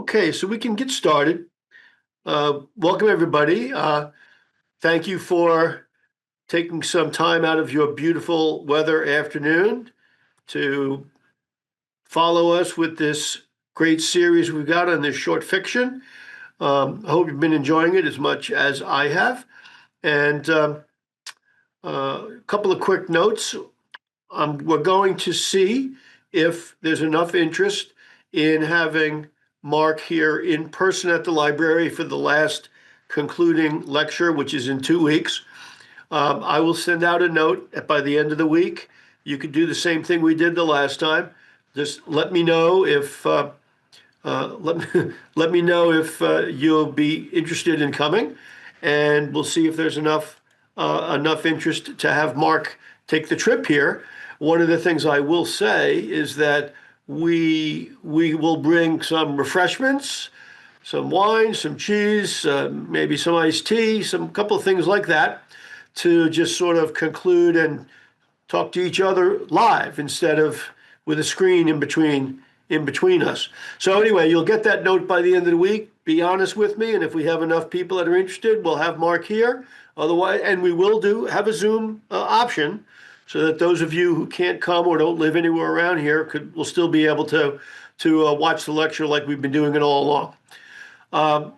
Okay, so we can get started. Welcome, everybody. Thank you for taking some time out of your beautiful weather afternoon to follow us with this great series we've got on this short fiction. I hope you've been enjoying it as much as I have. And a couple of quick notes. We're going to see if there's enough interest in having Mark here in person at the library for the last concluding lecture, which is in 2 weeks. I will send out a note by the end of the week. You could do the same thing we did the last time. Just let me know if let me know if you'll be interested in coming, and we'll see if there's enough interest to have Mark take the trip here. One of the things I will say is that we will bring some refreshments, some wine, some cheese, maybe some iced tea, some couple of things like that to just sort of conclude and talk to each other live instead of with a screen in between us. So anyway, you'll get that note by the end of the week. Be honest with me, and if we have enough people that are interested, we'll have Mark here. Otherwise, and we will have a Zoom option, so that those of you who can't come or don't live anywhere around here will still be able to watch the lecture like we've been doing it all along.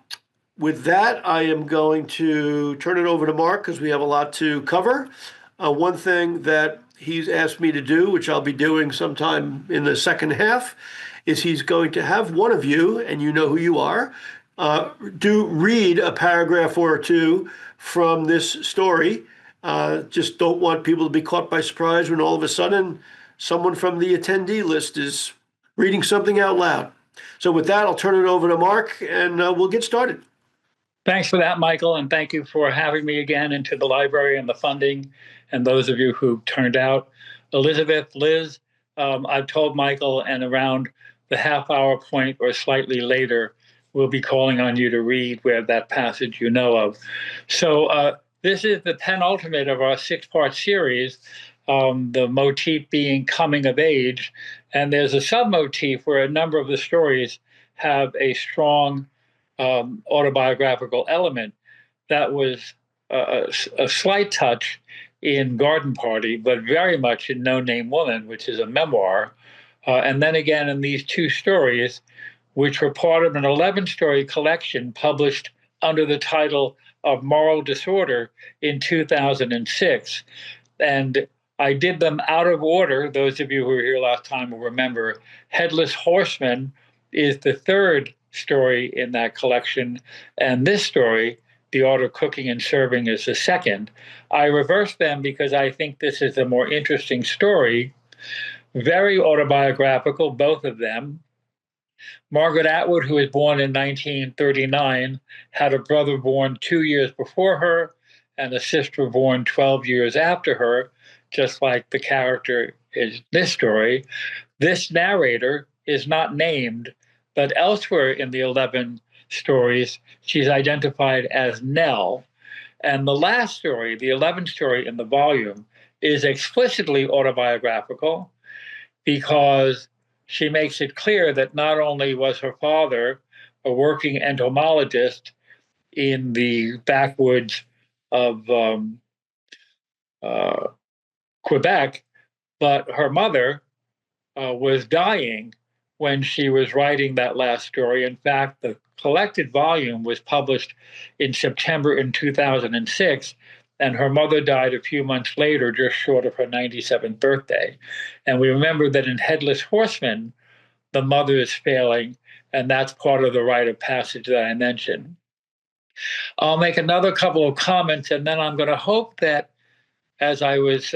With that, I am going to turn it over to Mark because we have a lot to cover. One thing that he's asked me to do, which I'll be doing sometime in the second half, is he's going to have one of you, and you know who you are, read a paragraph or two from this story. Just don't want people to be caught by surprise when all of a sudden someone from the attendee list is reading something out loud. So with that, I'll turn it over to Mark, and we'll get started. Thanks for that, Michael, and thank you for having me again into the library and the funding, and those of you who turned out. Elizabeth, Liz, I've told Michael, and around the half-hour point or slightly later, we'll be calling on you to read where that passage you know of. So this is the penultimate of our 6-part series, the motif being coming of age, and there's a sub-motif where a number of the stories have a strong autobiographical element. That was a slight touch in Garden Party, but very much in No Name Woman, which is a memoir. And then again in these 2 stories, which were part of an 11-story collection published under the title of Moral Disorder in 2006. And I did them out of order. Those of you who were here last time will remember Headless Horseman is the 3rd story in that collection, and this story, The Art of Cooking and Serving, is the 2nd. I reversed them because I think this is a more interesting story, very autobiographical, both of them. Margaret Atwood, who was born in 1939, had a brother born 2 years before her and a sister born 12 years after her, just like the character in this story. This narrator is not named, but elsewhere in the 11 stories, she's identified as Nell. And the last story, the 11th story in the volume, is explicitly autobiographical because she makes it clear that not only was her father a working entomologist in the backwoods of Quebec, but her mother was dying when she was writing that last story. In fact, the collected volume was published in September in 2006, and her mother died a few months later, just short of her 97th birthday. And we remember that in Headless Horseman, the mother is failing, and that's part of the rite of passage that I mentioned. I'll make another couple of comments, and then I'm going to hope that, as I was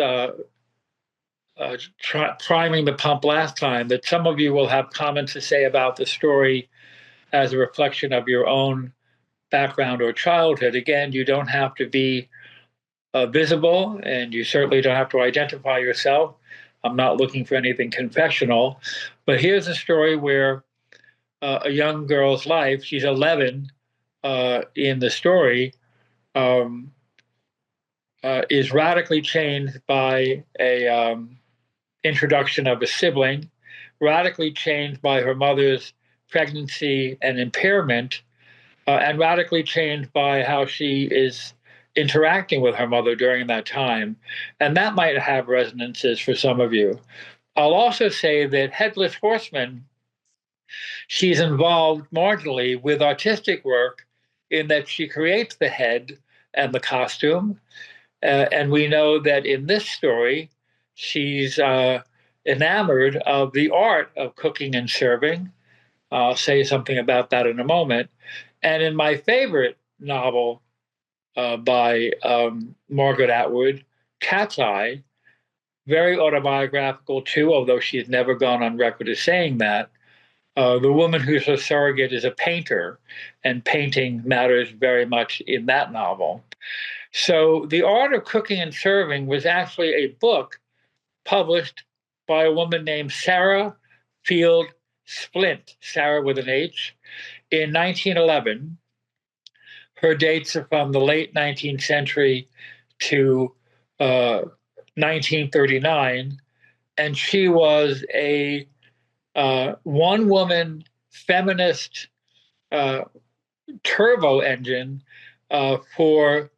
priming the pump last time, that some of you will have comments to say about the story as a reflection of your own background or childhood. Again, you don't have to be visible, and you certainly don't have to identify yourself. I'm not looking for anything confessional, but here's a story where a young girl's life, she's 11 in the story, is radically changed by a introduction of a sibling, radically changed by her mother's pregnancy, and impairment, and radically changed by how she is interacting with her mother during that time. And that might have resonances for some of you. I'll also say that Headless Horseman, she's involved marginally with artistic work in that she creates the head and the costume. And we know that in this story, she's enamored of the art of cooking and serving. I'll say something about that in a moment. And in my favorite novel by Margaret Atwood, Cat's Eye, very autobiographical too, although she has never gone on record as saying that. The woman who's her surrogate is a painter, and painting matters very much in that novel. So, The Art of Cooking and Serving was actually a book published by a woman named Sarah Field Splint, Sarah with an H, in 1911. Her dates are from the late 19th century to 1939, and she was a one-woman feminist turbo engine for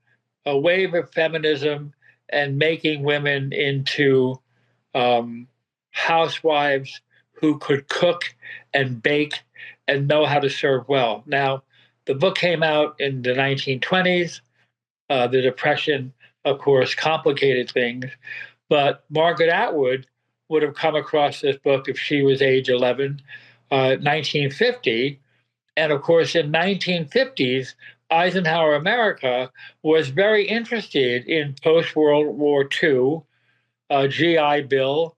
a wave of feminism and making women into housewives who could cook and bake and know how to serve well. Now, the book came out in the 1920s. The Depression, of course, complicated things, but Margaret Atwood would have come across this book if she was age 11, 1950. And of course, in 1950s, Eisenhower America was very interested in post-World War II, GI Bill,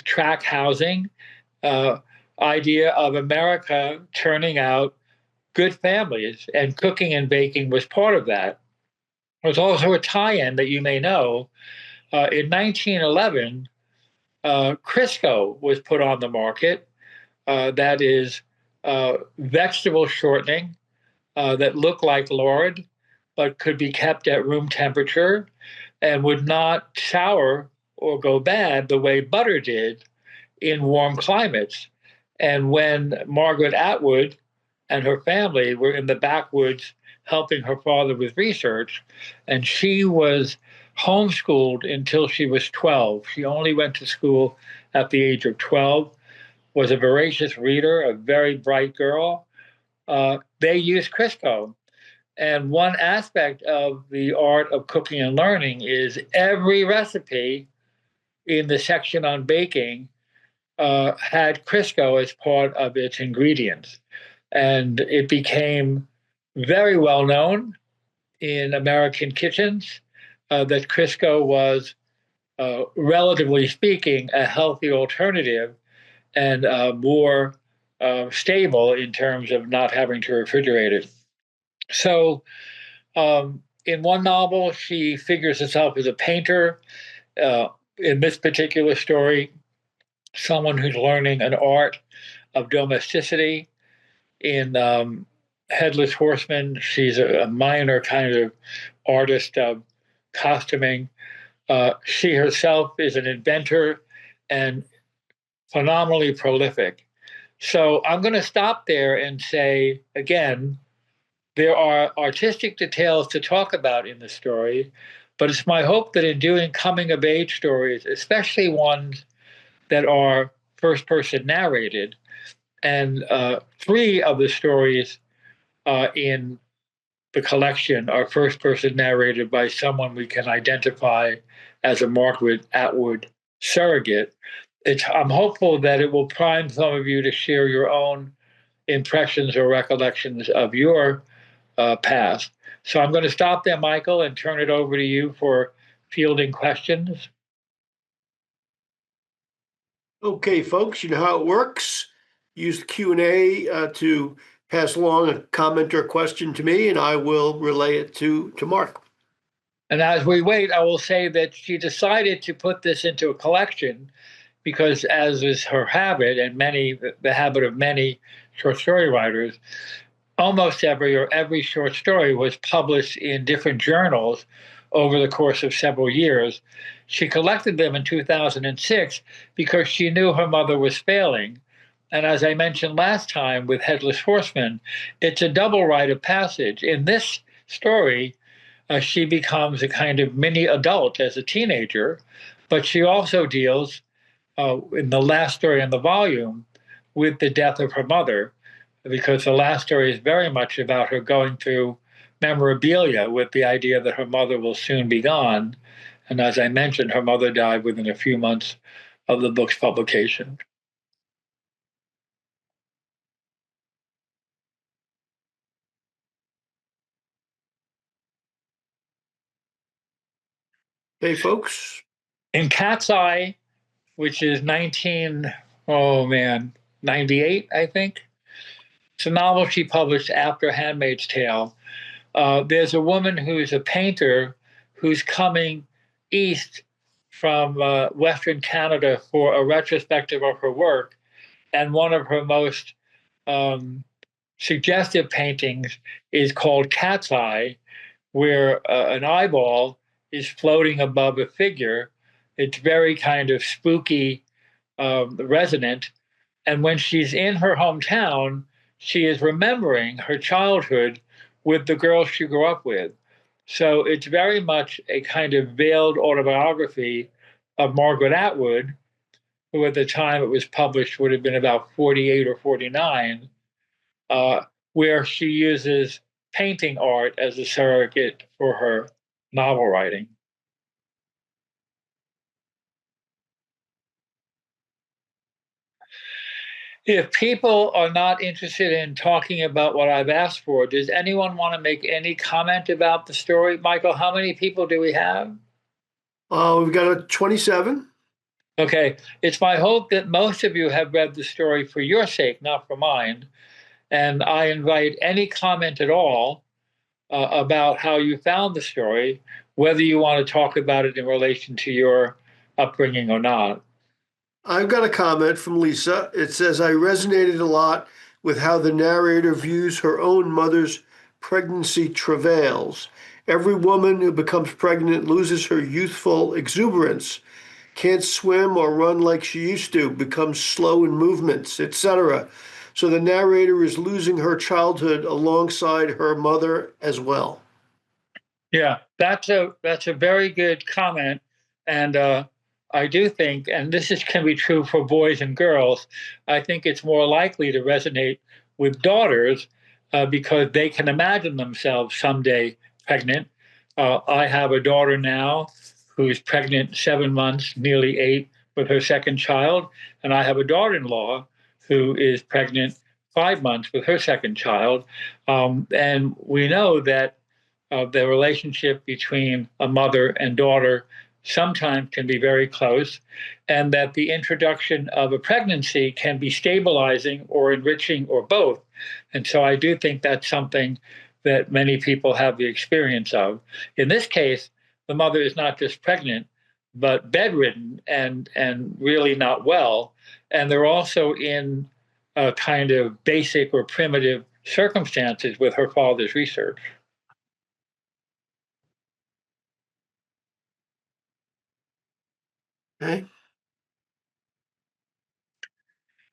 track housing, idea of America turning out good families, and cooking and baking was part of that. There's also a tie-in that you may know. In 1911, Crisco was put on the market. That is vegetable shortening that looked like lard, but could be kept at room temperature and would not sour or go bad the way butter did in warm climates. And when Margaret Atwood and her family were in the backwoods helping her father with research, and she was homeschooled until she was 12. She only went to school at the age of 12, was a voracious reader, a very bright girl. They used Crisco. And one aspect of the art of cooking and learning is every recipe in the section on baking had Crisco as part of its ingredients. And it became very well known in American kitchens that Crisco was, relatively speaking, a healthy alternative and more stable in terms of not having to refrigerate it. So in one novel, she figures herself as a painter. In this particular story, someone who's learning an art of domesticity. In Headless Horseman, she's a minor kind of artist of costuming. She herself is an inventor and phenomenally prolific. So I'm going to stop there and say, again, there are artistic details to talk about in the story, but it's my hope that in doing coming of age stories, especially ones that are first person narrated, and 3 of the stories in the collection are first person narrated by someone we can identify as a Margaret Atwood surrogate. I'm hopeful that it will prime some of you to share your own impressions or recollections of your past. So I'm going to stop there, Michael, and turn it over to you for fielding questions. Okay, folks, you know how it works. Use the Q&A to pass along a comment or question to me, and I will relay it to Mark. And as we wait, I will say that she decided to put this into a collection because, as is her habit, and the habit of many short story writers, almost every short story was published in different journals over the course of several years. She collected them in 2006 because she knew her mother was failing. And as I mentioned last time with Headless Horseman, it's a double rite of passage. In this story, she becomes a kind of mini adult as a teenager, but she also deals, in the last story in the volume, with the death of her mother, because the last story is very much about her going through memorabilia with the idea that her mother will soon be gone. And as I mentioned, her mother died within a few months of the book's publication. Hey, folks. In Cat's Eye, which is oh man, 98, I think. It's a novel she published after Handmaid's Tale. There's a woman who's a painter who's coming east from Western Canada for a retrospective of her work. And one of her most um, suggestive paintings is called Cat's Eye, where an eyeball is floating above a figure. It's very kind of spooky, resonant. And when she's in her hometown, she is remembering her childhood with the girl she grew up with. So it's very much a kind of veiled autobiography of Margaret Atwood, who at the time it was published would have been about 48 or 49, uh, where she uses painting art as a surrogate for her novel writing. If people are not interested in talking about what I've asked for, does anyone want to make any comment about the story? Michael, how many people do we have? We've got a 27. Okay, it's my hope that most of you have read the story for your sake, not for mine. And I invite any comment at all about how you found the story, whether you want to talk about it in relation to your upbringing or not. I've got a comment from Lisa. It says, I resonated a lot with how the narrator views her own mother's pregnancy travails. Every woman who becomes pregnant loses her youthful exuberance, can't swim or run like she used to, becomes slow in movements, etc. So the narrator is losing her childhood alongside her mother as well. Yeah, that's a very good comment, and I do think, and this is can be true for boys and girls. I think it's more likely to resonate with daughters because they can imagine themselves someday pregnant. I have a daughter now who's pregnant 7 months, nearly 8, with her second child, and I have a daughter-in-law who is pregnant 5 months with her second child, and we know that the relationship between a mother and daughter sometimes can be very close, and that the introduction of a pregnancy can be stabilizing or enriching or both. And so I do think that's something that many people have the experience of. In this case, the mother is not just pregnant, but bedridden and really not well. And they're also in a kind of basic or primitive circumstances with her father's research. Okay.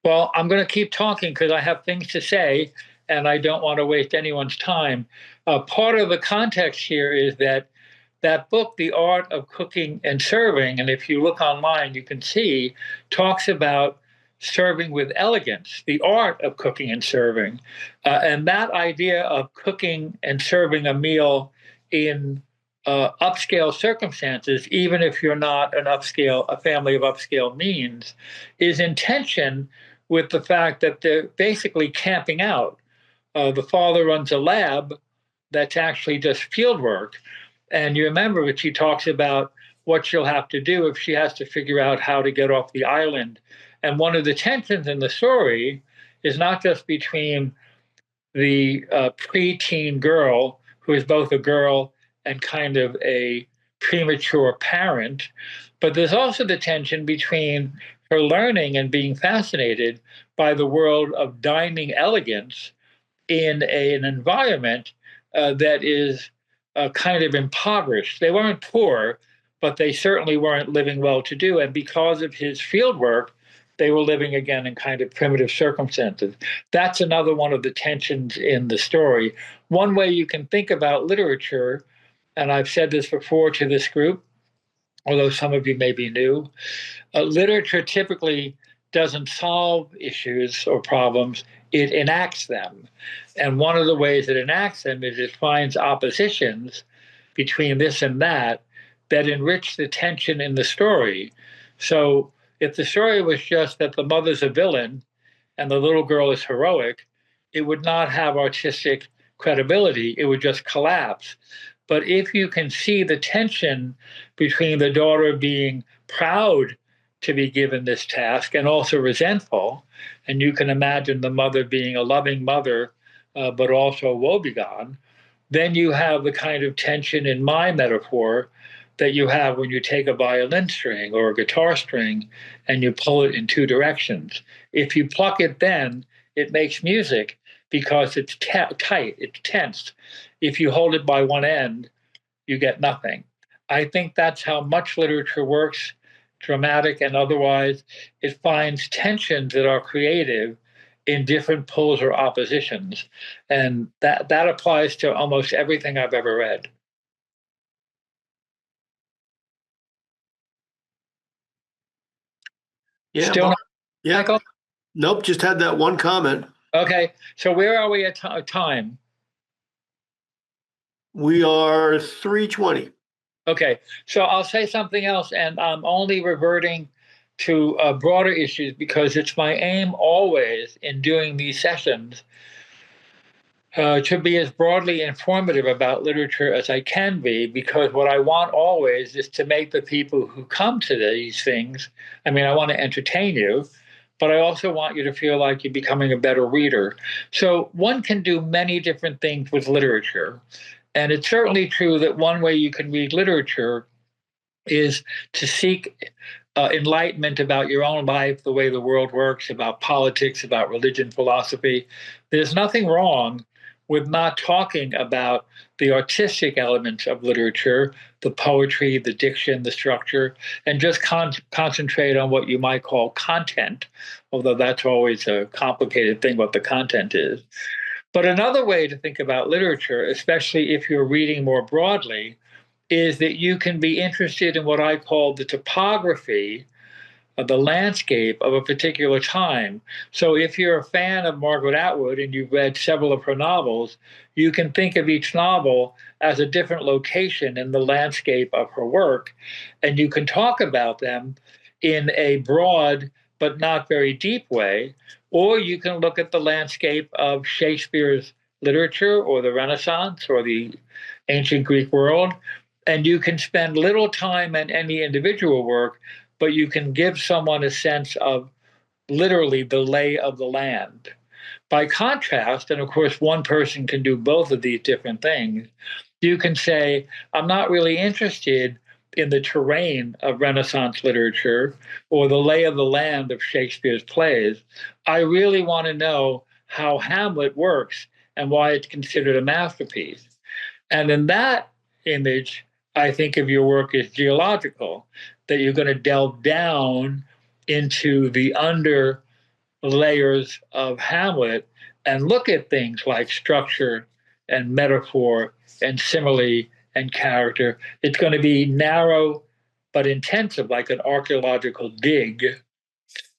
Well, I'm going to keep talking because I have things to say and I don't want to waste anyone's time. Part of the context here is that that book, The Art of Cooking and Serving, and if you look online, you can see, talks about serving with elegance, the art of cooking and serving. And that idea of cooking and serving a meal in upscale circumstances, even if you're not a family of upscale means, is in tension with the fact that they're basically camping out. The father runs a lab that's actually just field work. And you remember that she talks about what she'll have to do if she has to figure out how to get off the island. And one of the tensions in the story is not just between the preteen girl, who is both a girl and kind of a premature parent, but there's also the tension between her learning and being fascinated by the world of dining elegance in an environment that is kind of impoverished. They weren't poor, but they certainly weren't living well to do. And because of his field work, they were living again in kind of primitive circumstances. That's another one of the tensions in the story. One way you can think about literature, and I've said this before to this group, although some of you may be new, literature typically doesn't solve issues or problems, it enacts them. And one of the ways it enacts them is it finds oppositions between this and that enrich the tension in the story. So if the story was just that the mother's a villain and the little girl is heroic, it would not have artistic credibility. It would just collapse. But if you can see the tension between the daughter being proud to be given this task and also resentful, and you can imagine the mother being a loving mother, but also woebegone, then you have the kind of tension in my metaphor that you have when you take a violin string or a guitar string and you pull it in two directions. If you pluck it then, it makes music because it's tight, it's tense. If you hold it by one end, you get nothing. I think that's how much literature works, dramatic and otherwise. It finds tensions that are creative in different poles or oppositions. And that applies to almost everything I've ever read. Yeah, Still not, yeah. Michael? Nope, just had that one comment. Okay, so where are we at time? We are 3:20. Okay, so I'll say something else, and I'm only reverting to broader issues because it's my aim always in doing these sessions to be as broadly informative about literature as I can be, because what I want always is to make the people who come to these things, I mean, I want to entertain you, but I also want you to feel like you're becoming a better reader. So one can do many different things with literature. And it's certainly true that one way you can read literature is to seek enlightenment about your own life, the way the world works, about politics, about religion, philosophy. There's nothing wrong with not talking about the artistic elements of literature, the poetry, the diction, the structure, and just concentrate on what you might call content, although that's always a complicated thing what the content is. But another way to think about literature, especially if you're reading more broadly, is that you can be interested in what I call the topography of the landscape of a particular time. So if you're a fan of Margaret Atwood and you've read several of her novels, you can think of each novel as a different location in the landscape of her work, and you can talk about them in a broad but not very deep way, or you can look at the landscape of Shakespeare's literature or the Renaissance or the ancient Greek world, and you can spend little time in any individual work, but you can give someone a sense of literally the lay of the land. By contrast, and of course, one person can do both of these different things, you can say, I'm not really interested in the terrain of Renaissance literature or the lay of the land of Shakespeare's plays. I really want to know how Hamlet works and why it's considered a masterpiece. And in that image, I think of your work as geological, that you're going to delve down into the under layers of Hamlet and look at things like structure and metaphor and simile and character. It's going to be narrow but intensive, like an archaeological dig.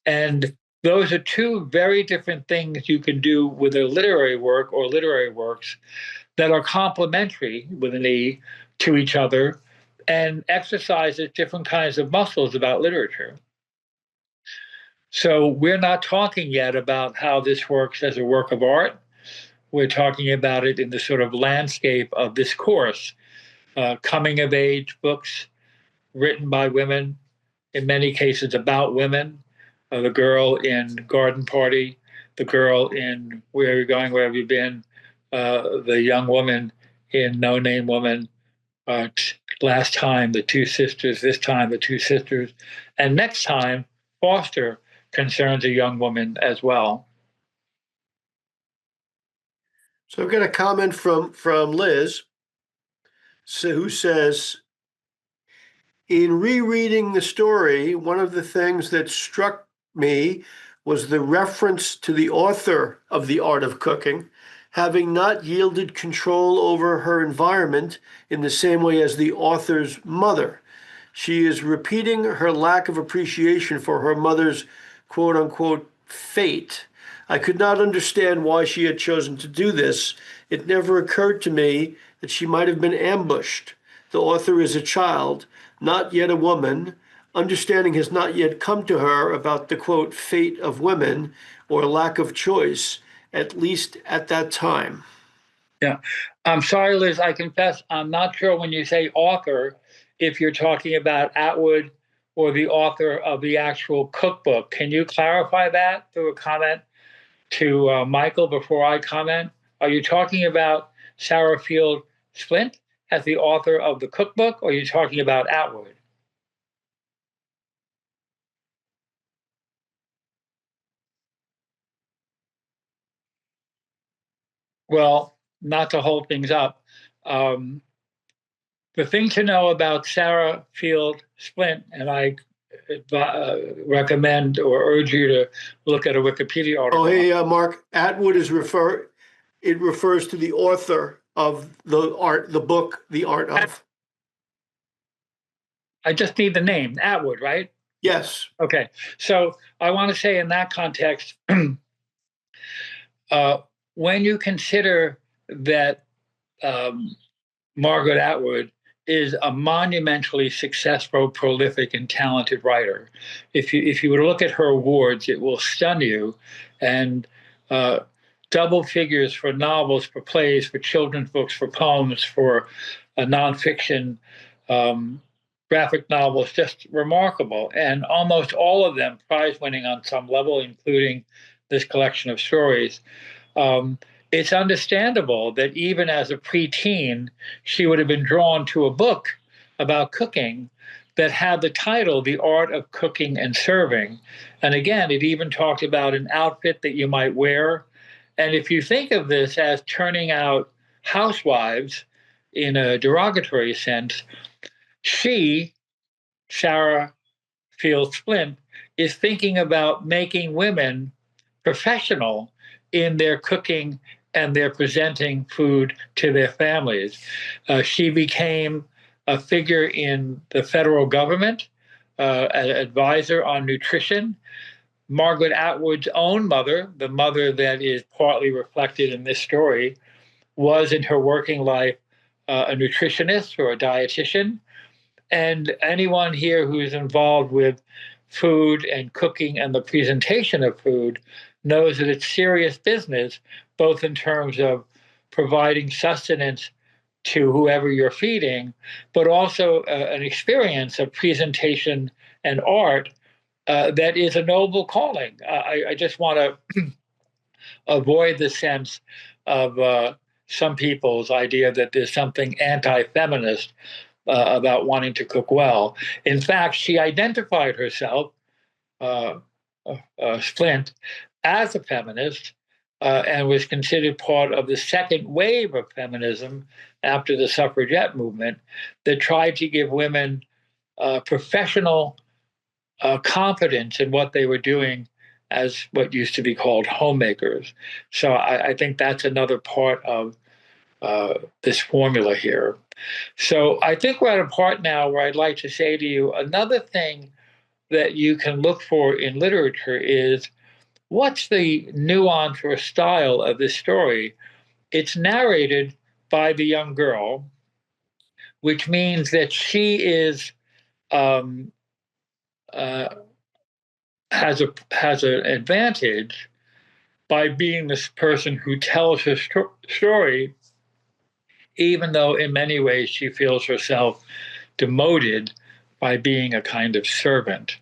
And those are two very different things you can do with a literary work or literary works that are complementary with an E to each other and exercises different kinds of muscles about literature. So we're not talking yet about how this works as a work of art. We're talking about it in the sort of landscape of this course, coming of age books written by women, in many cases about women, the girl in Garden Party, the girl in Where Are You Going, Where Have You Been, the young woman in No Name Woman, last time the two sisters, this time the two sisters, and next time Foster concerns a young woman as well. So I've got a comment from Liz, who says, in rereading the story, one of the things that struck me was the reference to the author of The Art of Cooking having not yielded control over her environment in the same way as the author's mother. She is repeating her lack of appreciation for her mother's quote unquote fate. I could not understand why she had chosen to do this. It never occurred to me that she might have been ambushed. The author is a child, not yet a woman. Understanding has not yet come to her about the quote fate of women or lack of choice, at least at that time. Yeah. I'm sorry, Liz. I confess I'm not sure when you say author if you're talking about Atwood or the author of the actual cookbook. Can you clarify that through a comment to Michael before I comment? Are you talking about Sarah Field Splint as the author of the cookbook, or are you talking about Atwood? Well, not to hold things up. Um, the thing to know about Sarah Field Splint, and I recommend or urge you to look at a Wikipedia article. Oh, hey, Mark, Atwood it refers to the author of the book, The Art of. I just need the name, Atwood, right? Yes. Okay. So I want to say in that context, when you consider that Margaret Atwood is a monumentally successful, prolific, and talented writer. If you were to look at her awards, it will stun you. And double figures for novels, for plays, for children's books, for poems, for nonfiction, graphic novels, just remarkable. And almost all of them prize winning on some level, including this collection of stories. It's understandable that even as a preteen, she would have been drawn to a book about cooking that had the title, The Art of Cooking and Serving. And again, it even talked about an outfit that you might wear. And if you think of this as turning out housewives in a derogatory sense, she, Sarah Field Splint, is thinking about making women professional in their cooking and their presenting food to their families. She became a figure in the federal government, an advisor on nutrition. Margaret Atwood's own mother, the mother that is partly reflected in this story, was in her working life a nutritionist or a dietitian. And anyone here who is involved with food and cooking and the presentation of food knows that it's serious business, both in terms of providing sustenance to whoever you're feeding, but also an experience of presentation and art that is a noble calling. I just want to avoid the sense of some people's idea that there's something anti-feminist about wanting to cook well. In fact, she identified herself, Splint, as a feminist and was considered part of the second wave of feminism after the suffragette movement that tried to give women professional confidence in what they were doing as what used to be called homemakers. So I think that's another part of this formula here. So I think we're at a part now where I'd like to say to you another thing that you can look for in literature is what's the nuance or style of this story? It's narrated by the young girl, which means that she is um, has an advantage by being this person who tells her story, even though in many ways she feels herself demoted by being a kind of servant.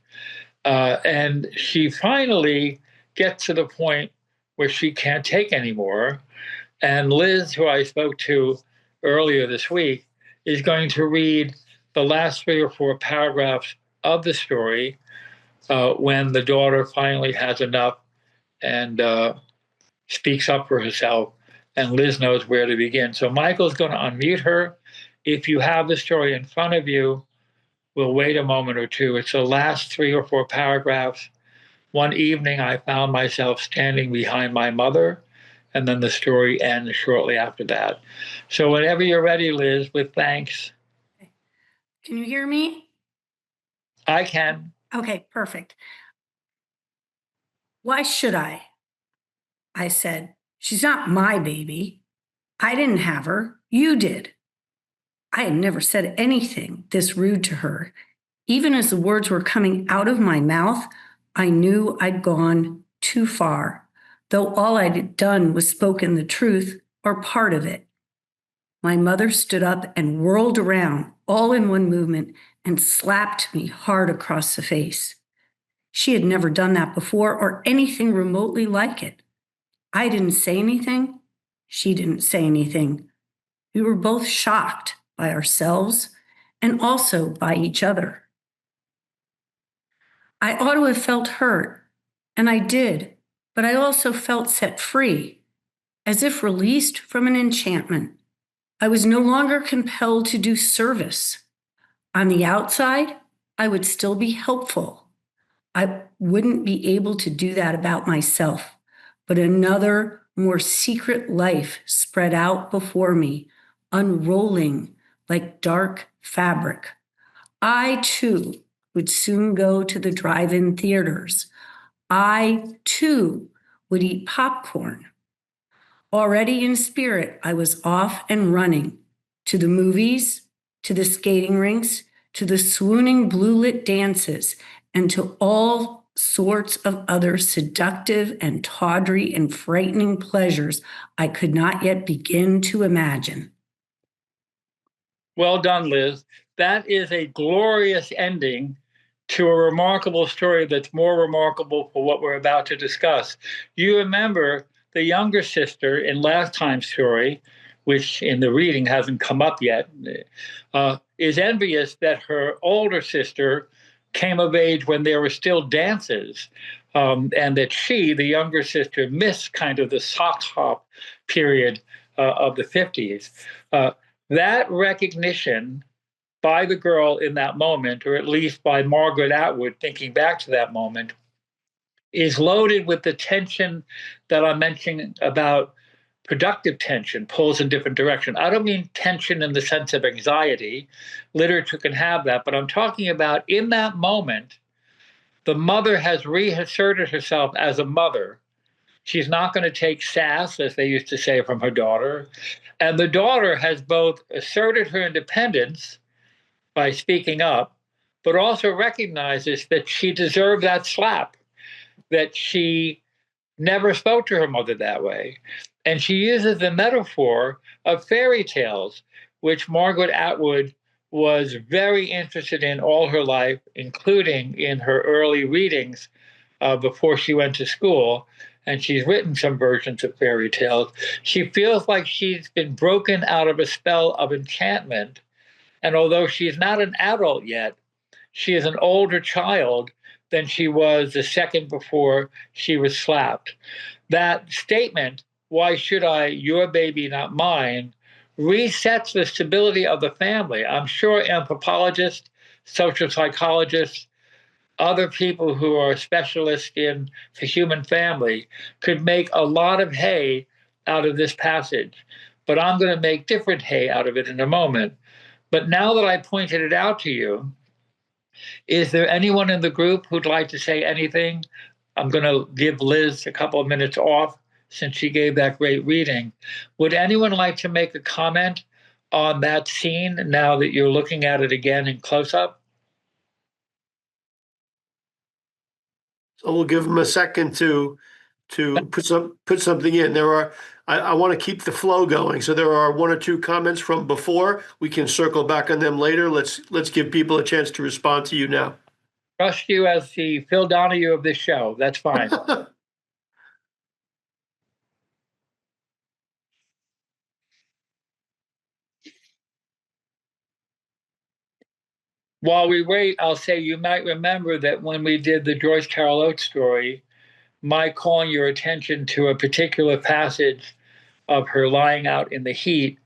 And she finally gets to the point where she can't take anymore. And Liz, who I spoke to earlier this week, is going to read the last 3 or 4 paragraphs of the story when the daughter finally has enough and speaks up for herself, and Liz knows where to begin. So Michael's going to unmute her. If you have the story in front of you, we'll wait a moment or two. It's the last 3 or 4 paragraphs, One evening, I found myself standing behind my mother, and then the story ends shortly after that. So whenever you're ready, Liz, with thanks. Can you hear me? I can. Okay, perfect. Why should I? I said, she's not my baby. I didn't have her. You did. I had never said anything this rude to her. Even as the words were coming out of my mouth, I knew I'd gone too far, though all I'd done was spoken the truth or part of it. My mother stood up and whirled around all in one movement and slapped me hard across the face. She had never done that before or anything remotely like it. I didn't say anything. She didn't say anything. We were both shocked by ourselves and also by each other. I ought to have felt hurt, and I did, but I also felt set free, as if released from an enchantment. I was no longer compelled to do service. On the outside, I would still be helpful. I wouldn't be able to do that about myself, but another, more secret life spread out before me, unrolling like dark fabric. I, too, would soon go to the drive-in theaters. I, too, would eat popcorn. Already in spirit, I was off and running to the movies, to the skating rinks, to the swooning blue-lit dances, and to all sorts of other seductive and tawdry and frightening pleasures I could not yet begin to imagine. Well done, Liz. That is a glorious ending to a remarkable story that's more remarkable for what we're about to discuss. You remember the younger sister in last time's story, which in the reading hasn't come up yet, is envious that her older sister came of age when there were still dances, and that she, the younger sister, missed kind of the sock hop period of the 50s. That recognition by the girl in that moment, or at least by Margaret Atwood thinking back to that moment, is loaded with the tension that I'm mentioning about productive tension, pulls in different directions. I don't mean tension in the sense of anxiety. Literature can have that, but I'm talking about in that moment, the mother has reasserted herself as a mother. She's not going to take sass, as they used to say, from her daughter. And the daughter has both asserted her independence by speaking up, but also recognizes that she deserved that slap, that she never spoke to her mother that way. And she uses the metaphor of fairy tales, which Margaret Atwood was very interested in all her life, including in her early readings before she went to school. And she's written some versions of fairy tales. She feels like she's been broken out of a spell of enchantment. And although she's not an adult yet, she is an older child than she was the second before she was slapped. That statement, why should I, your baby, not mine, resets the stability of the family. I'm sure anthropologists, social psychologists, other people who are specialists in the human family could make a lot of hay out of this passage. But I'm going to make different hay out of it in a moment. But now that I pointed it out to you, is there anyone in the group who'd like to say anything? I'm going to give Liz a couple of minutes off since she gave that great reading. Would anyone like to make a comment on that scene now that you're looking at it again in close-up? So we'll give them a second to put something in. I want to keep the flow going. So there are one or two comments from before. We can circle back on them later. Let's give people a chance to respond to you now. Trust you as the Phil Donahue of this show. That's fine. While we wait, I'll say you might remember that when we did the Joyce Carol Oates story, my calling your attention to a particular passage of her lying out in the heat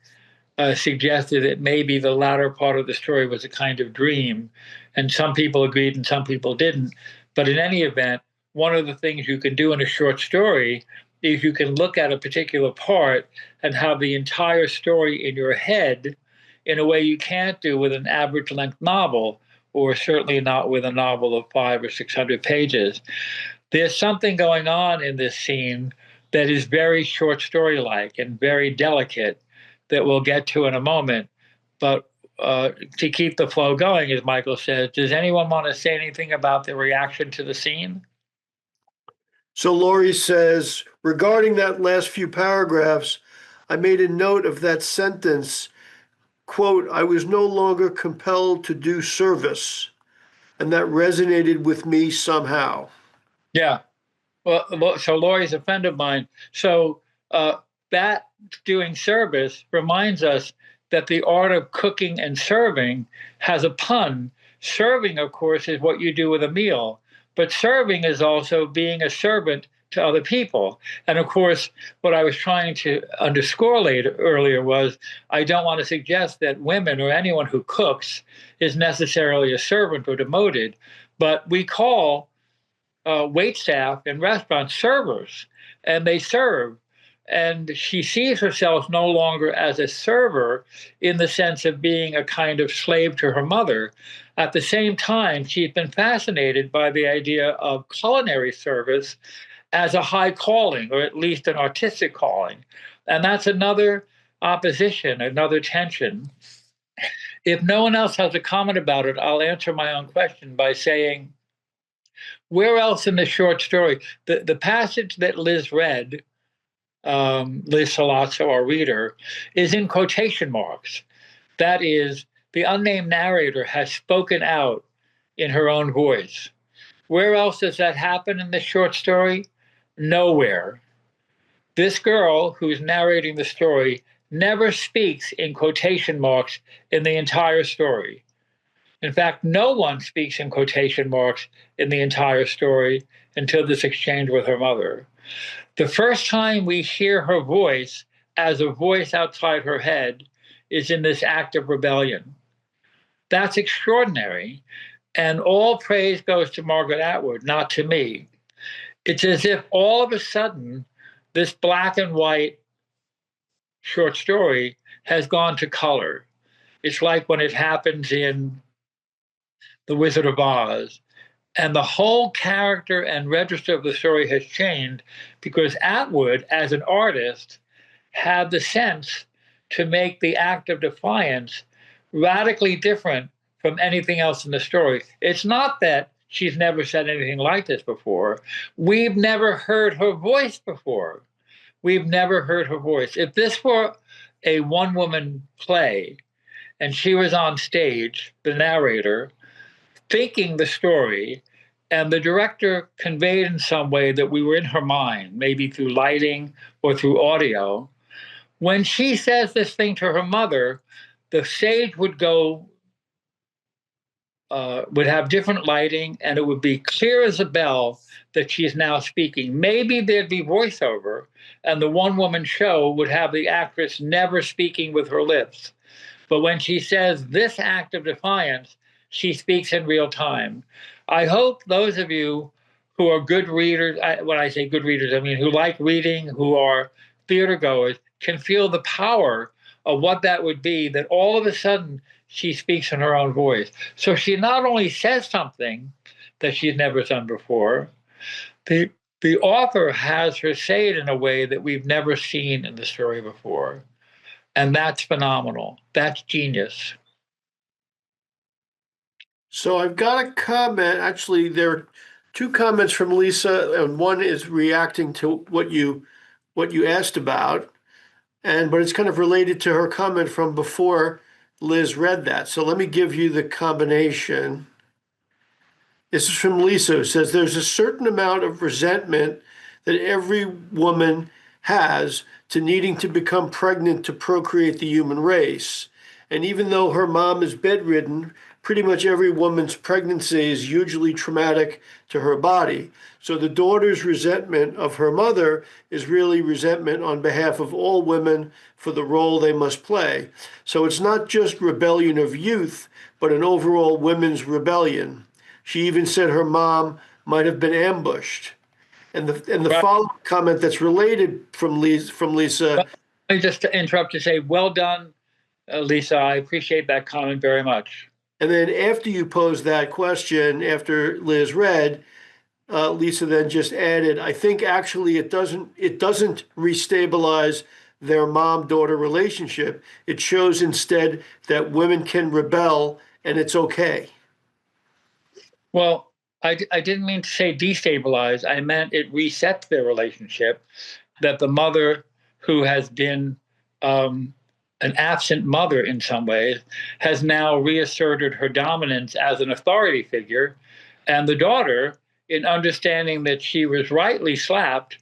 suggested that maybe the latter part of the story was a kind of dream. And some people agreed and some people didn't. But in any event, one of the things you can do in a short story is you can look at a particular part and have the entire story in your head in a way you can't do with an average length novel, or certainly not with a novel of 500 or 600 pages. There's something going on in this scene that is very short story like and very delicate that we'll get to in a moment. But to keep the flow going, as Michael says, does anyone want to say anything about the reaction to the scene? So Laurie says, regarding that last few paragraphs, I made a note of that sentence, quote, I was no longer compelled to do service. And that resonated with me somehow. Yeah. Well, so Laurie's a friend of mine. So that doing service reminds us that the art of cooking and serving has a pun. Serving, of course, is what you do with a meal, but serving is also being a servant to other people. And of course, what I was trying to underscore earlier was I don't want to suggest that women or anyone who cooks is necessarily a servant or demoted, but we call wait staff in restaurants servers, and they serve. And she sees herself no longer as a server in the sense of being a kind of slave to her mother. At the same time, she's been fascinated by the idea of culinary service as a high calling, or at least an artistic calling. And that's another opposition, another tension. If no one else has a comment about it, I'll answer my own question by saying, where else in the short story, the passage that Liz read, Liz Salazzo, our reader, is in quotation marks. That is, the unnamed narrator has spoken out in her own voice. Where else does that happen in this short story? Nowhere. This girl who's narrating the story never speaks in quotation marks in the entire story. In fact, no one speaks in quotation marks in the entire story until this exchange with her mother. The first time we hear her voice as a voice outside her head is in this act of rebellion. That's extraordinary. And all praise goes to Margaret Atwood, not to me. It's as if all of a sudden, this black and white short story has gone to color. It's like when it happens in The Wizard of Oz. And the whole character and register of the story has changed because Atwood, as an artist, had the sense to make the act of defiance radically different from anything else in the story. It's not that she's never said anything like this before. We've never heard her voice before. We've never heard her voice. If this were a one-woman play and she was on stage, the narrator, thinking the story, and the director conveyed in some way that we were in her mind, maybe through lighting or through audio, when she says this thing to her mother, the stage would go, would have different lighting, and it would be clear as a bell that she's now speaking. Maybe there'd be voiceover, and the one-woman show would have the actress never speaking with her lips. But when she says this act of defiance, she speaks in real time. I hope those of you who are good readers, when I say good readers, I mean who like reading, who are theater goers, can feel the power of what that would be, that all of a sudden she speaks in her own voice. So she not only says something that she's never done before, the author has her say it in a way that we've never seen in the story before. And that's phenomenal. That's genius. So I've got a comment. Actually, there are two comments from Lisa, and one is reacting to what you asked about, but it's kind of related to her comment from before Liz read that. So let me give you the combination. This is from Lisa, who says there's a certain amount of resentment that every woman has to needing to become pregnant to procreate the human race. And even though her mom is bedridden, pretty much every woman's pregnancy is hugely traumatic to her body. So the daughter's resentment of her mother is really resentment on behalf of all women for the role they must play. So it's not just rebellion of youth, but an overall women's rebellion. She even said her mom might have been ambushed. And the Right. follow-up comment that's related from Lisa. Let me just interrupt to say, well done, Lisa. I appreciate that comment very much. And then after you posed that question, after Liz read, Lisa then just added, I think actually it doesn't restabilize their mom-daughter relationship. It shows instead that women can rebel and it's okay. Well, I didn't mean to say destabilize. I meant it resets their relationship, that the mother who has been an absent mother in some ways has now reasserted her dominance as an authority figure. And the daughter, in understanding that she was rightly slapped,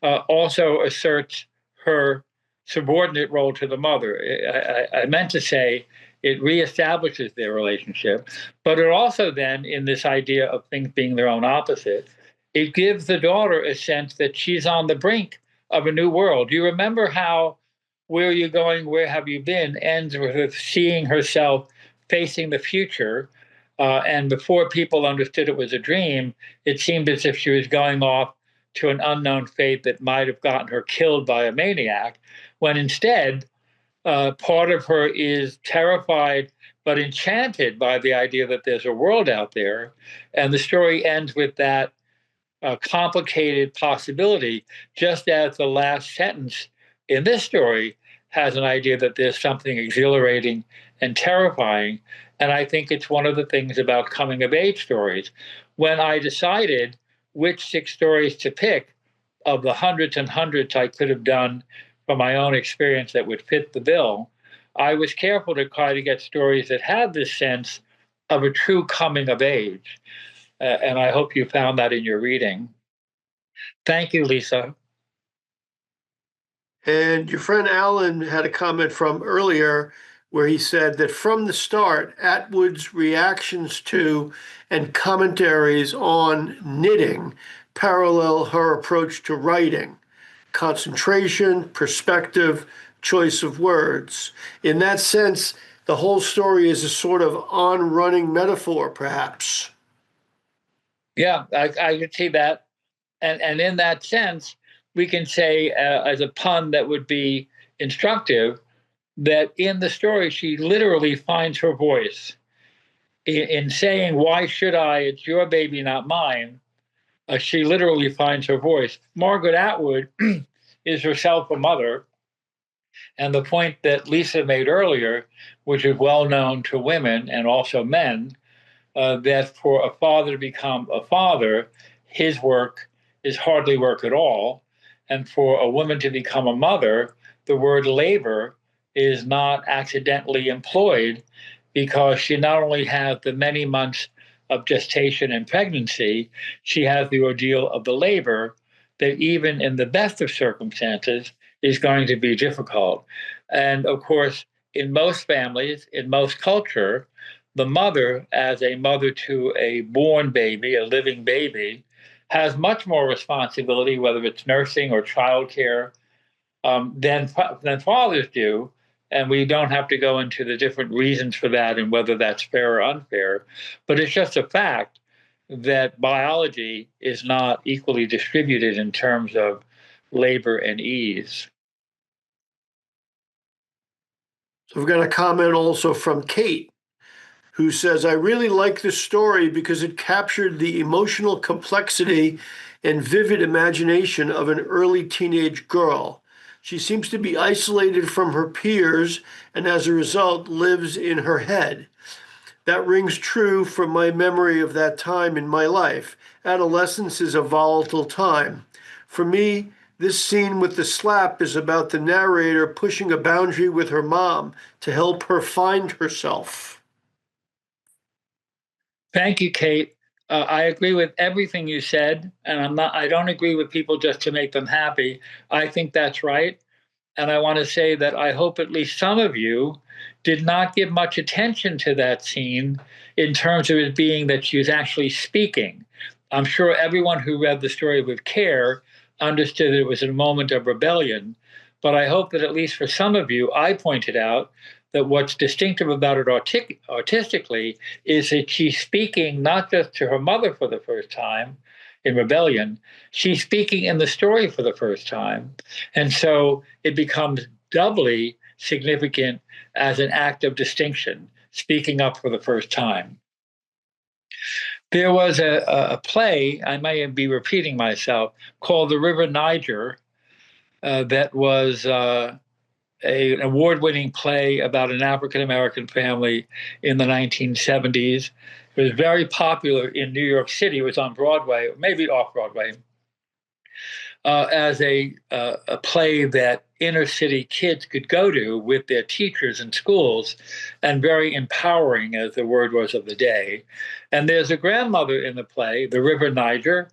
also asserts her subordinate role to the mother. I meant to say it reestablishes their relationship, but it also then, in this idea of things being their own opposite, it gives the daughter a sense that she's on the brink of a new world. You remember how Where Are You Going, Where Have You Been ends with her seeing herself facing the future. And before people understood it was a dream, it seemed as if she was going off to an unknown fate that might have gotten her killed by a maniac, when instead, part of her is terrified but enchanted by the idea that there's a world out there. And the story ends with that complicated possibility, just as the last sentence in this story has an idea that there's something exhilarating and terrifying. And I think it's one of the things about coming of age stories. When I decided which 6 stories to pick of the hundreds and hundreds I could have done from my own experience that would fit the bill, I was careful to try to get stories that had this sense of a true coming of age. And I hope you found that in your reading. Thank you, Lisa. And your friend Alan had a comment from earlier where he said that from the start, Atwood's reactions to and commentaries on knitting parallel her approach to writing, concentration, perspective, choice of words. In that sense, the whole story is a sort of on-running metaphor, perhaps. Yeah, I could see that. And in that sense, we can say, as a pun that would be instructive, that in the story, she literally finds her voice. In saying, why should I? It's your baby, not mine. She literally finds her voice. Margaret Atwood is herself a mother. And the point that Lisa made earlier, which is well known to women and also men, that for a father to become a father, his work is hardly work at all. And for a woman to become a mother, the word labor is not accidentally employed, because she not only has the many months of gestation and pregnancy, she has the ordeal of the labor that even in the best of circumstances is going to be difficult. And of course, in most families, in most culture, the mother, as a mother to a born baby, a living baby, has much more responsibility, whether it's nursing or childcare, than fathers do. And we don't have to go into the different reasons for that and whether that's fair or unfair. But it's just a fact that biology is not equally distributed in terms of labor and ease. So we've got a comment also from Kate, who says, I really like this story because it captured the emotional complexity and vivid imagination of an early teenage girl. She seems to be isolated from her peers and as a result lives in her head. That rings true from my memory of that time in my life. Adolescence is a volatile time. For me, this scene with the slap is about the narrator pushing a boundary with her mom to help her find herself. Thank you, Kate. I agree with everything you said, and I don't agree with people just to make them happy. I think that's right. And I want to say that I hope at least some of you did not give much attention to that scene in terms of it being that she was actually speaking. I'm sure everyone who read the story with care understood it was a moment of rebellion. But I hope that at least for some of you, I pointed out that what's distinctive about it artistically is that she's speaking not just to her mother for the first time in rebellion, she's speaking in the story for the first time. And so it becomes doubly significant as an act of distinction, speaking up for the first time. There was a play, I may be repeating myself, called The River Niger, that was an award-winning play about an African-American family in the 1970s. It was very popular in New York City. It was on Broadway, or maybe off-Broadway, as a play that inner city kids could go to with their teachers in schools, and very empowering, as the word was of the day. And there's a grandmother in the play, the River Niger,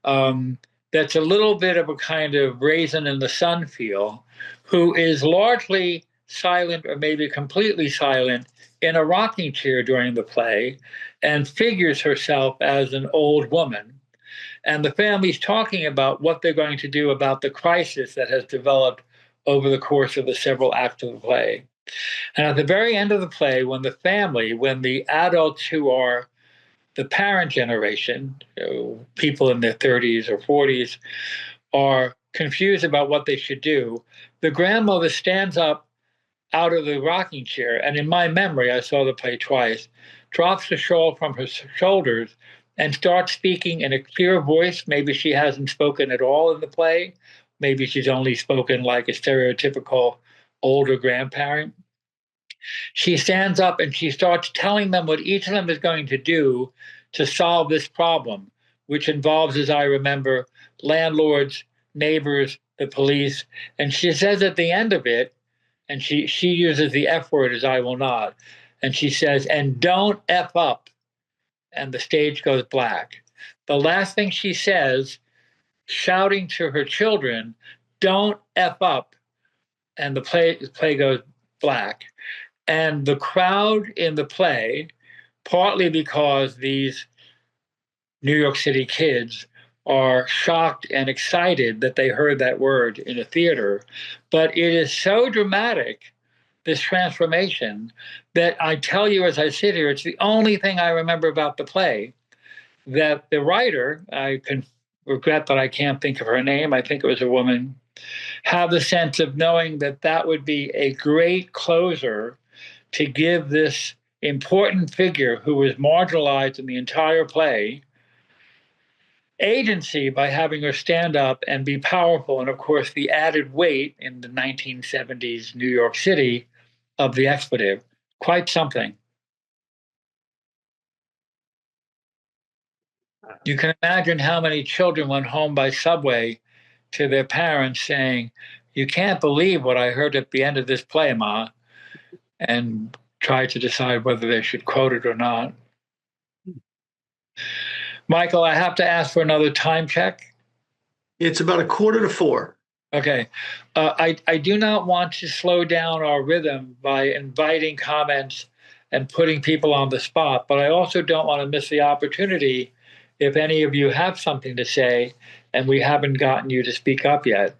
that's a little bit of a kind of raisin in the sun feel, who is largely silent or maybe completely silent in a rocking chair during the play and figures herself as an old woman. And the family's talking about what they're going to do about the crisis that has developed over the course of the several acts of the play. And at the very end of the play, when the adults who are the parent generation, people in their 30s or 40s, are confused about what they should do, the grandmother stands up out of the rocking chair, and in my memory, I saw the play twice, drops the shawl from her shoulders and starts speaking in a clear voice. Maybe she hasn't spoken at all in the play. Maybe she's only spoken like a stereotypical older grandparent. She stands up and she starts telling them what each of them is going to do to solve this problem, which involves, as I remember, landlords, neighbors, the police. And she says at the end of it, and she uses the F word, as I will not, and she says, "And don't F up." And the stage goes black. The last thing she says, shouting to her children, "Don't F up," and the play goes black. And the crowd in the play, partly because these New York City kids are shocked and excited that they heard that word in a theater, but it is so dramatic, this transformation, that I tell you as I sit here, it's the only thing I remember about the play, that the writer, I can regret that I can't think of her name, I think it was a woman, have the sense of knowing that that would be a great closer to give this important figure who was marginalized in the entire play agency by having her stand up and be powerful. And of course, the added weight in the 1970s New York City of the expletive, quite something. You can imagine how many children went home by subway to their parents saying, "You can't believe what I heard at the end of this play, Ma," and try to decide whether they should quote it or not. Michael, I have to ask for another time check. It's about 3:45. Okay. I do not want to slow down our rhythm by inviting comments and putting people on the spot, but I also don't want to miss the opportunity if any of you have something to say and we haven't gotten you to speak up yet.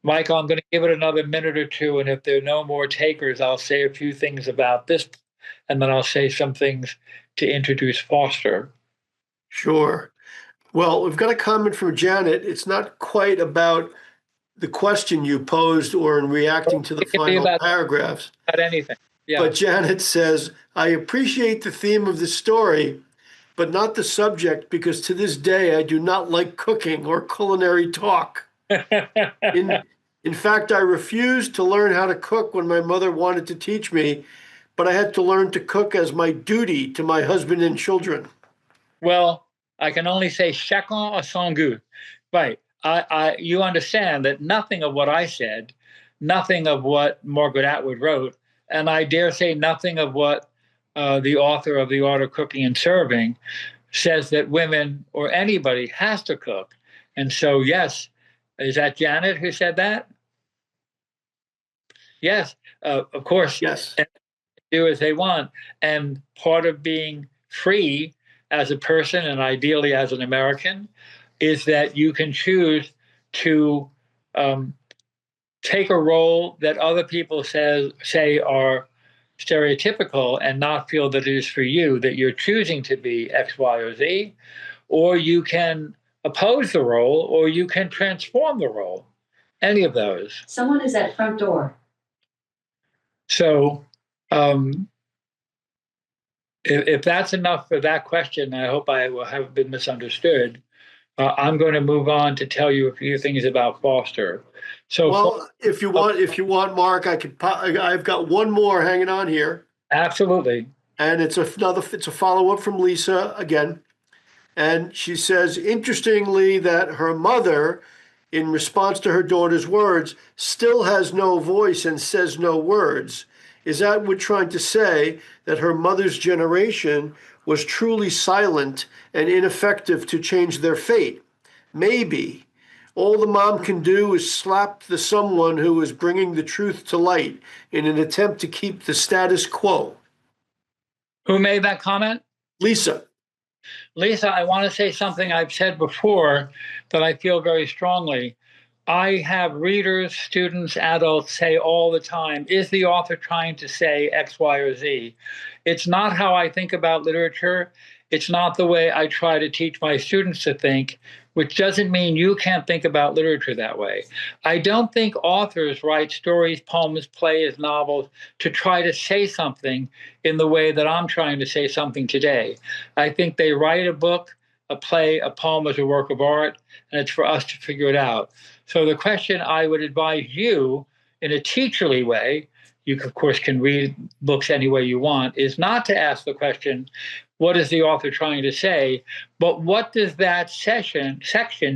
Michael, I'm going to give it another minute or two, and if there are no more takers, I'll say a few things about this, and then I'll say some things to introduce Foster. Sure. Well, we've got a comment from Janet. It's not quite about the question you posed or in reacting to the It can be final about paragraphs. anything. Yeah. But Janet says, "I appreciate the theme of the story, but not the subject, because to this day I do not like cooking or culinary talk. In fact, I refused to learn how to cook when my mother wanted to teach me, but I had to learn to cook as my duty to my husband and children." Well, I can only say chacun a son goût. Right. You understand that nothing of what I said, nothing of what Margaret Atwood wrote, and I dare say nothing of what the author of The Art of Cooking and Serving says that women or anybody has to cook. And so, yes, is that Janet who said that? Yes, of course. Yes. Do as they want. And part of being free as a person and ideally as an American is that you can choose to take a role that other people say are stereotypical and not feel that it is for you, that you're choosing to be X, Y, or Z, or you can oppose the role, or you can transform the role. Any of those. Someone is at front door. So if that's enough for that question, I hope I will have been misunderstood. I'm going to move on to tell you a few things about Foster. So, well, if you want, Mark, I've got one more hanging on here. Absolutely. And it's a follow-up from Lisa again. And she says, interestingly, that her mother, in response to her daughter's words, still has no voice and says no words. Is Atwood trying to say that her mother's generation was truly silent and ineffective to change their fate? Maybe. All the mom can do is slap the someone who is bringing the truth to light in an attempt to keep the status quo. Who made that comment? Lisa. Lisa, I want to say something I've said before that I feel very strongly. I have readers, students, adults say all the time, is the author trying to say X, Y, or Z? It's not how I think about literature. It's not the way I try to teach my students to think, which doesn't mean you can't think about literature that way. I don't think authors write stories, poems, plays, novels to try to say something in the way that I'm trying to say something today. I think they write a book, a play, a poem as a work of art, and it's for us to figure it out. So the question I would advise you in a teacherly way, you of course can read books any way you want, is not to ask the question, what is the author trying to say? But what does that section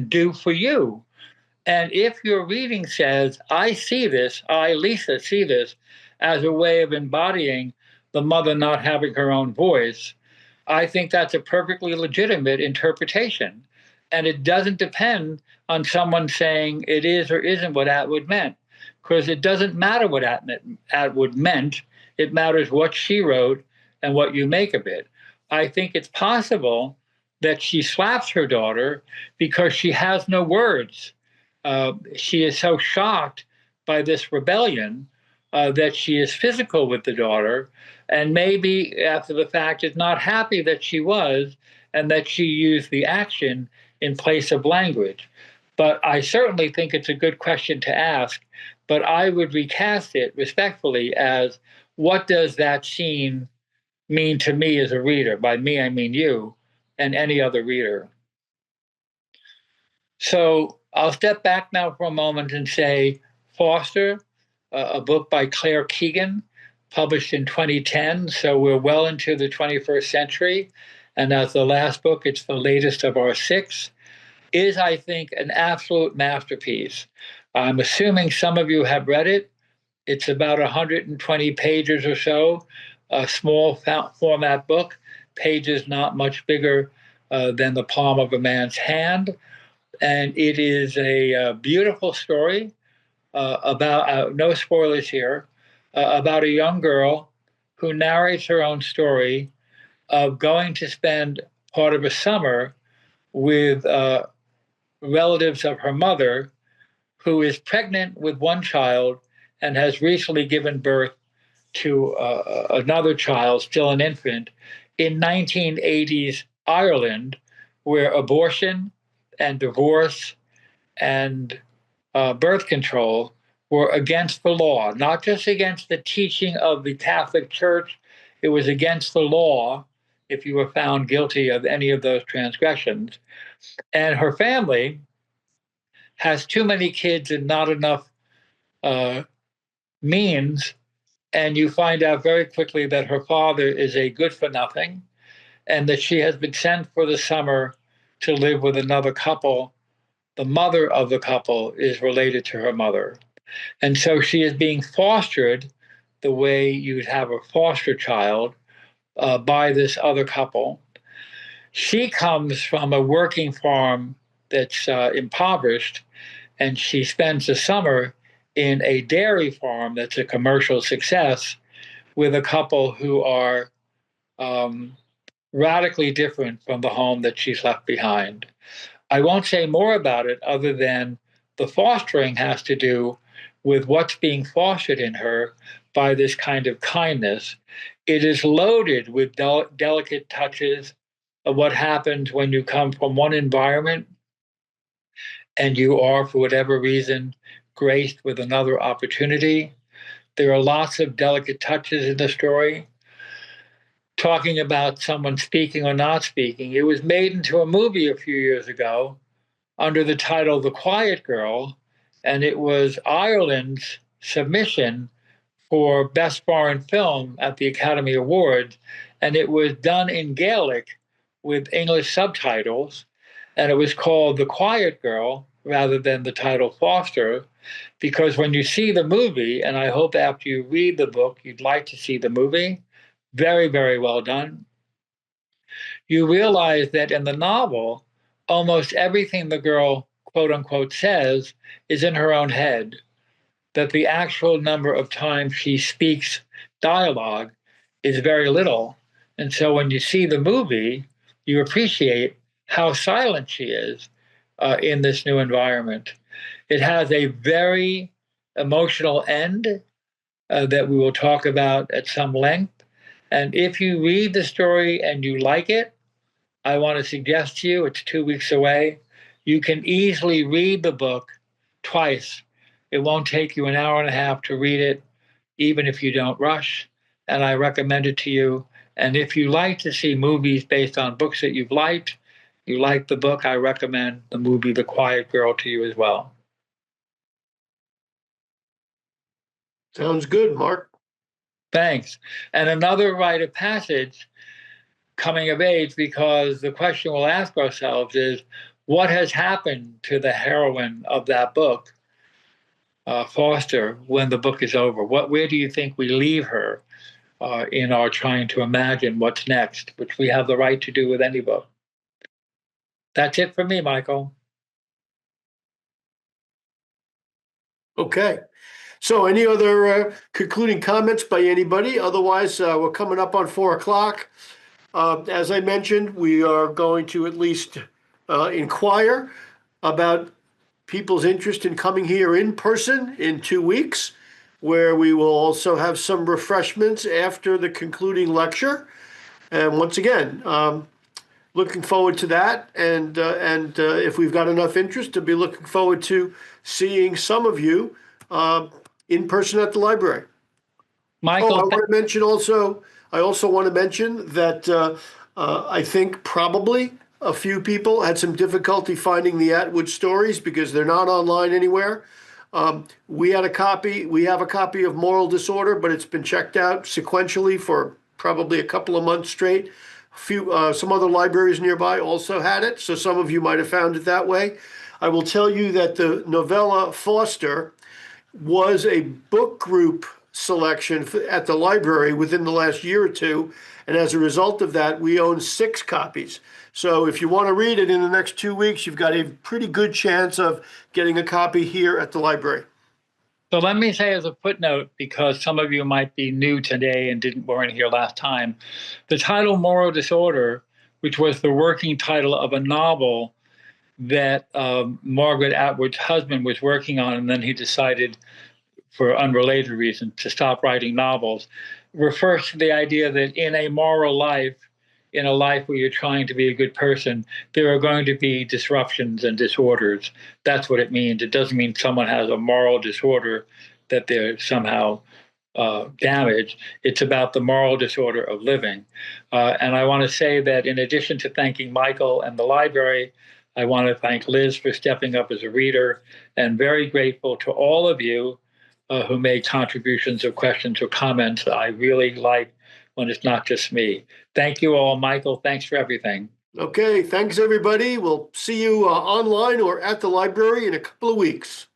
do for you? And if your reading says, I see this, I, Lisa, see this as a way of embodying the mother not having her own voice, I think that's a perfectly legitimate interpretation. And it doesn't depend on someone saying it is or isn't what Atwood meant, because it doesn't matter what Atwood meant. It matters what she wrote and what you make of it. I think it's possible that she slaps her daughter because she has no words. She is so shocked by this rebellion that she is physical with the daughter, and maybe after the fact is not happy that she was, and that she used the action in place of language. But I certainly think it's a good question to ask, but I would recast it respectfully as, what does that scene mean to me as a reader? By me, I mean you and any other reader. So I'll step back now for a moment and say Foster, a book by Claire Keegan, published in 2010. So we're well into the 21st century. And as the last book, it's the latest of our 6, is, I think, an absolute masterpiece. I'm assuming some of you have read it. It's about 120 pages or so, a small format book, pages not much bigger than the palm of a man's hand. And it is a beautiful story about, no spoilers here, about a young girl who narrates her own story of going to spend part of a summer with relatives of her mother, who is pregnant with one child and has recently given birth to another child, still an infant, in 1980s Ireland, where abortion and divorce and birth control were against the law, not just against the teaching of the Catholic Church. It was against the law if you were found guilty of any of those transgressions. And her family has too many kids and not enough means. And you find out very quickly that her father is a good for nothing, and that she has been sent for the summer to live with another couple. The mother of the couple is related to her mother. And so she is being fostered the way you'd have a foster child by this other couple. She comes from a working farm that's impoverished, and she spends the summer in a dairy farm that's a commercial success with a couple who are radically different from the home that she's left behind. I won't say more about it other than the fostering has to do with what's being fostered in her by this kind of kindness. It is loaded with delicate touches of what happens when you come from one environment and you are, for whatever reason, graced with another opportunity. There are lots of delicate touches in the story. Talking about someone speaking or not speaking, it was made into a movie a few years ago under the title The Quiet Girl, and it was Ireland's submission for Best Foreign Film at the Academy Awards, and it was done in Gaelic with English subtitles, and it was called The Quiet Girl rather than the title Foster, because when you see the movie, and I hope after you read the book, you'd like to see the movie, very, very well done, you realize that in the novel, almost everything the girl, quote unquote, says is in her own head, that the actual number of times she speaks dialogue is very little. And so when you see the movie, you appreciate how silent she is in this new environment. It has a very emotional end that we will talk about at some length. And if you read the story and you like it, I want to suggest to you, it's 2 weeks away, you can easily read the book twice. It won't take you an hour and a half to read it, even if you don't rush. And I recommend it to you. And if you like to see movies based on books that you've liked, you like the book, I recommend the movie The Quiet Girl to you as well. Sounds good, Mark. Thanks. And another rite of passage, coming of age, because the question we'll ask ourselves is, what has happened to the heroine of that book, Foster, when the book is over? Where do you think we leave her in our trying to imagine what's next, which we have the right to do with any book? That's it for me, Michael. Okay. So any other concluding comments by anybody? Otherwise, we're coming up on 4 o'clock. As I mentioned, we are going to at least inquire about people's interest in coming here in person in 2 weeks, where we will also have some refreshments after the concluding lecture. And once again, looking forward to that. And if we've got enough interest, to be looking forward to seeing some of you in person at the library. Michael, I want to mention also, I also want to mention that I think probably a few people had some difficulty finding the Atwood stories because they're not online anywhere. We have a copy of Moral Disorder, but it's been checked out sequentially for probably a couple of months straight. Some other libraries nearby also had it, so some of you might have found it that way. I will tell you that the novella Foster was a book group selection at the library within the last year or two, and as a result of that, we own 6 copies. So if you want to read it in the next 2 weeks, you've got a pretty good chance of getting a copy here at the library. So let me say as a footnote, because some of you might be new today and weren't here last time, the title Moral Disorder, which was the working title of a novel that Margaret Atwood's husband was working on, and then he decided, for unrelated reasons, to stop writing novels, refers to the idea that in a moral life, in a life where you're trying to be a good person, there are going to be disruptions and disorders. That's what it means. It doesn't mean someone has a moral disorder, that they're somehow damaged. It's about the moral disorder of living. And I want to say that in addition to thanking Michael and the library, I want to thank Liz for stepping up as a reader, and very grateful to all of you who made contributions or questions or comments. I really like when it's not just me. Thank you all. Michael, thanks for everything. Okay, thanks everybody. We'll see you online or at the library in a couple of weeks.